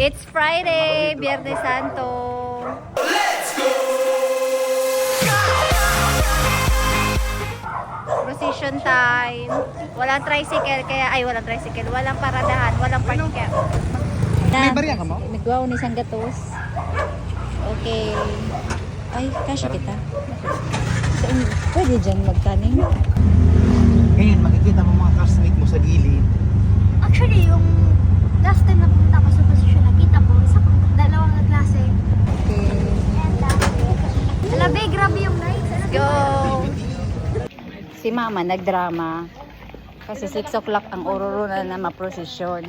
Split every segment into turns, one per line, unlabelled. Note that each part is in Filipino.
It's Friday, Biyernes Santo. Procession time. Walang tricycle, walang tricycle. Walang paradahan, walang parking.
May barya ka mo?
Nagwaw ni isang gatos. Okay. Ay, kasya kita. Pwede dyan magtanim.
Ngayon, makikita mo mga classmate mo sa gilid.
Actually, yung last time na pumunta ako sa posisyon, nakita ko, isa pang dalawang na klase.
Okay.
Alabe, grabe yung night.
Let's go! Si Mama nagdrama. Kasi 6 o'clock ang ororo na maprosesyon.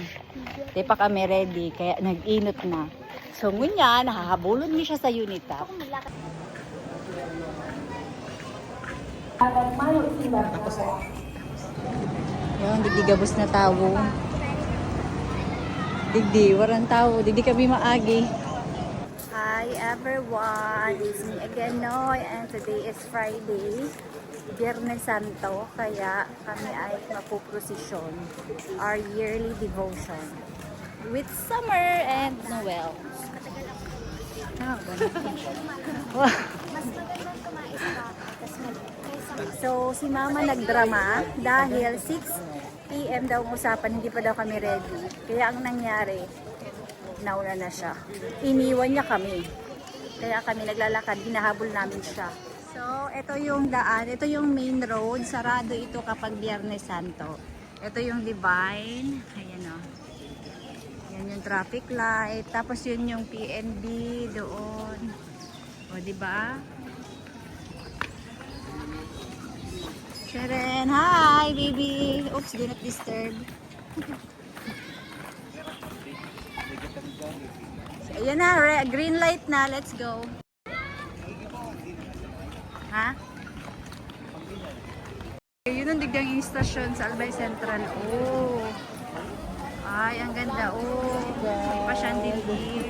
Di pa kami ready, kaya nag-inot na. So ngunya, nahahabulon niya siya sa unitap. Yung digdigabos na tao. Digdi, warang tao. Digdi kami maagi. Hi everyone, it's me again Noy, and today is Friday, Biyernes Santo, kaya kami ay mapuprosesyon, our yearly devotion with Summer and Noel. Wow. So si Mama nagdrama dahil 6 PM daw ang usapan, hindi pa daw kami ready. Kaya ang nangyari, nauna na siya. Iniwan niya kami. Kaya kami naglalakad, hinahabol namin siya. So, ito yung daan. Ito yung main road. Sarado ito kapag Biyernes Santo. Ito yung Divine. Ayan o. Yan yung traffic light. Tapos yun yung PNB doon. O, diba? Sharon, hi baby! Oops, do not disturb. So, ayan na, green light na. Let's go. Ha? Yun ang digdang yung stasyon sa Albay Central. Oh. Ay, ang ganda. Oh. May pa chandelier.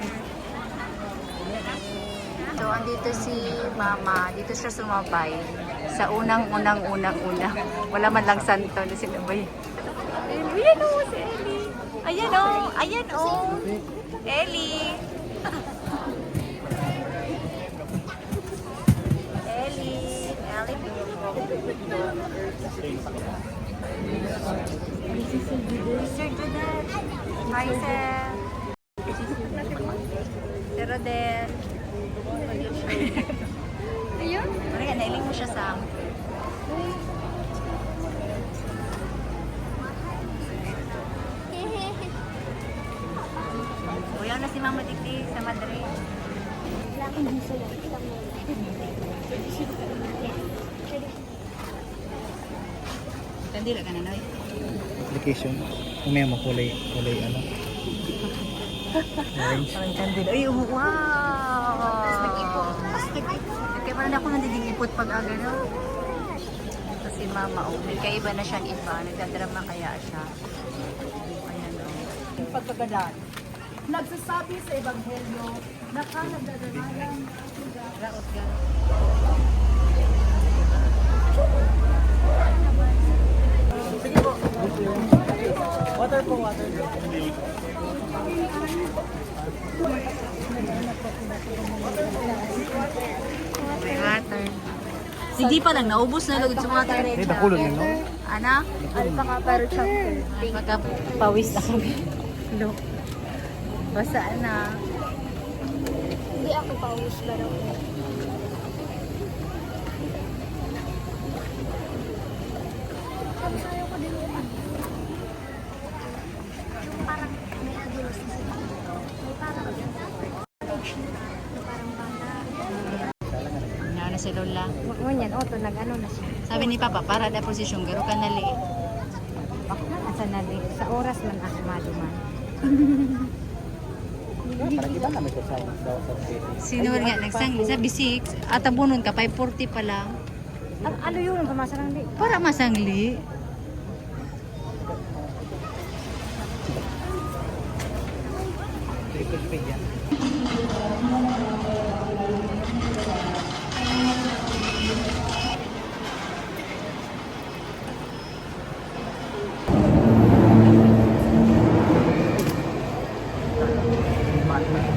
So, andito si Mama. Dito siya sumabay. Sa unang. Wala man lang santo na sinabay. Ayan o, si Ellie. Ayan o. Ellie. Sir Judel. Hi, Sir. Sir Rodel. Ayun. Marika, nailing mo siya sa Uyaw na si Mama Dikti sa Madrid. Kandila ka na, Noy?
Application. Umaya mo kulay ano. Orange.
Parang kandila. Ay, wow! Kaya parang ako nandidigipot pag agano. Ito si Mama, oh. May kaiba na siyang iba. Nagdadrama kaya siya. Ayan, oh.
Pagkagalan. Nagsasabi sa Ebanghelyo na nagdadanayan
Raot ka.
Water po, water.
May water. Hindi pa lang, naubos na lugod sa water.
Eh, nakulog yun, no?
Ana?
Alpaca pero chunky.
Magkapawis na kami. Look. Basaan na.
Hindi ako pawis pero sayo ko din yung parang may adulos na sila. May parang college na parang banda.
Ano na si Lola?
Ngunyan, oto, nag-ano na siya.
Sabi ni Papa, para na posisyon, garo ka nali.
Asa na di, sa oras man asmado man.
Parang iba kami ko sa
Sino nga, nagsang, sabi 6, at abunon ka, 5:40 pa lang.
Ano yun, pamasa lang di.
Para masangli.
triple speed yan. Salamat.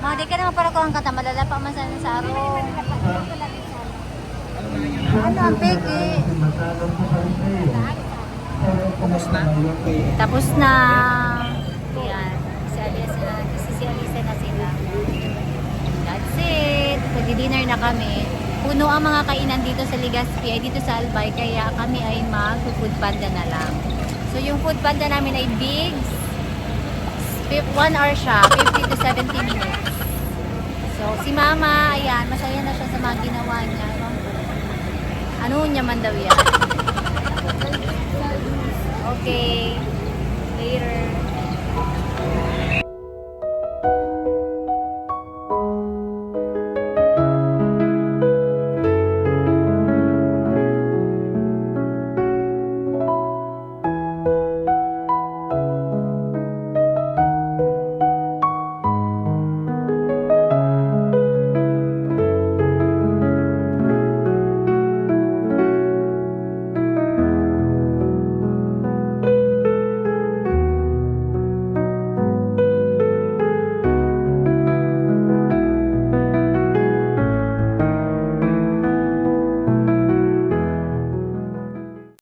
Mga di ka naman para ko ang kata, malalapa man sana sa arong. Ano ang peke?
Tapos na?
Tapos na. Yan. Si Alisa na sila. That's it. Nag-dinner na kami. Puno ang mga kainan dito sa Legazpi ay dito sa Albay. Kaya kami ay mag-food panda na lang. So yung food panda namin ay big. 1 hour siya. 50 to 70 minutes. So si Mama, ayan, masaya na siya sa mga ginawa niya. Ano niya man daw yan? Okay.